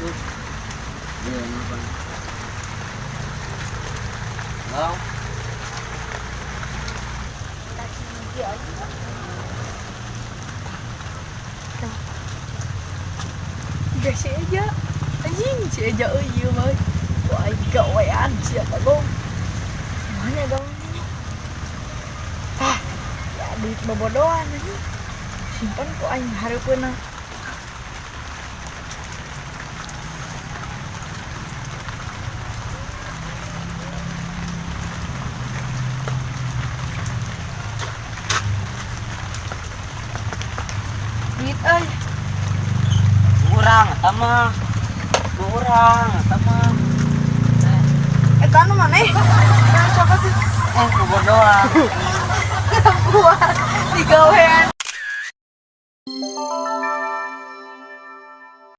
tuh. Dia apa? Mau? Gak si Eja. Anjing si Eja iya mah. Wah, gawean siapa dong? Mana dong? Ah, ya duit bobodohan aja. Simpan ku aing hareupeuna. Duit euy. Kurang, sama. Kurang, sama. Eta nu maneh? Yang siapa sih? Bobodohan. Buat digawean.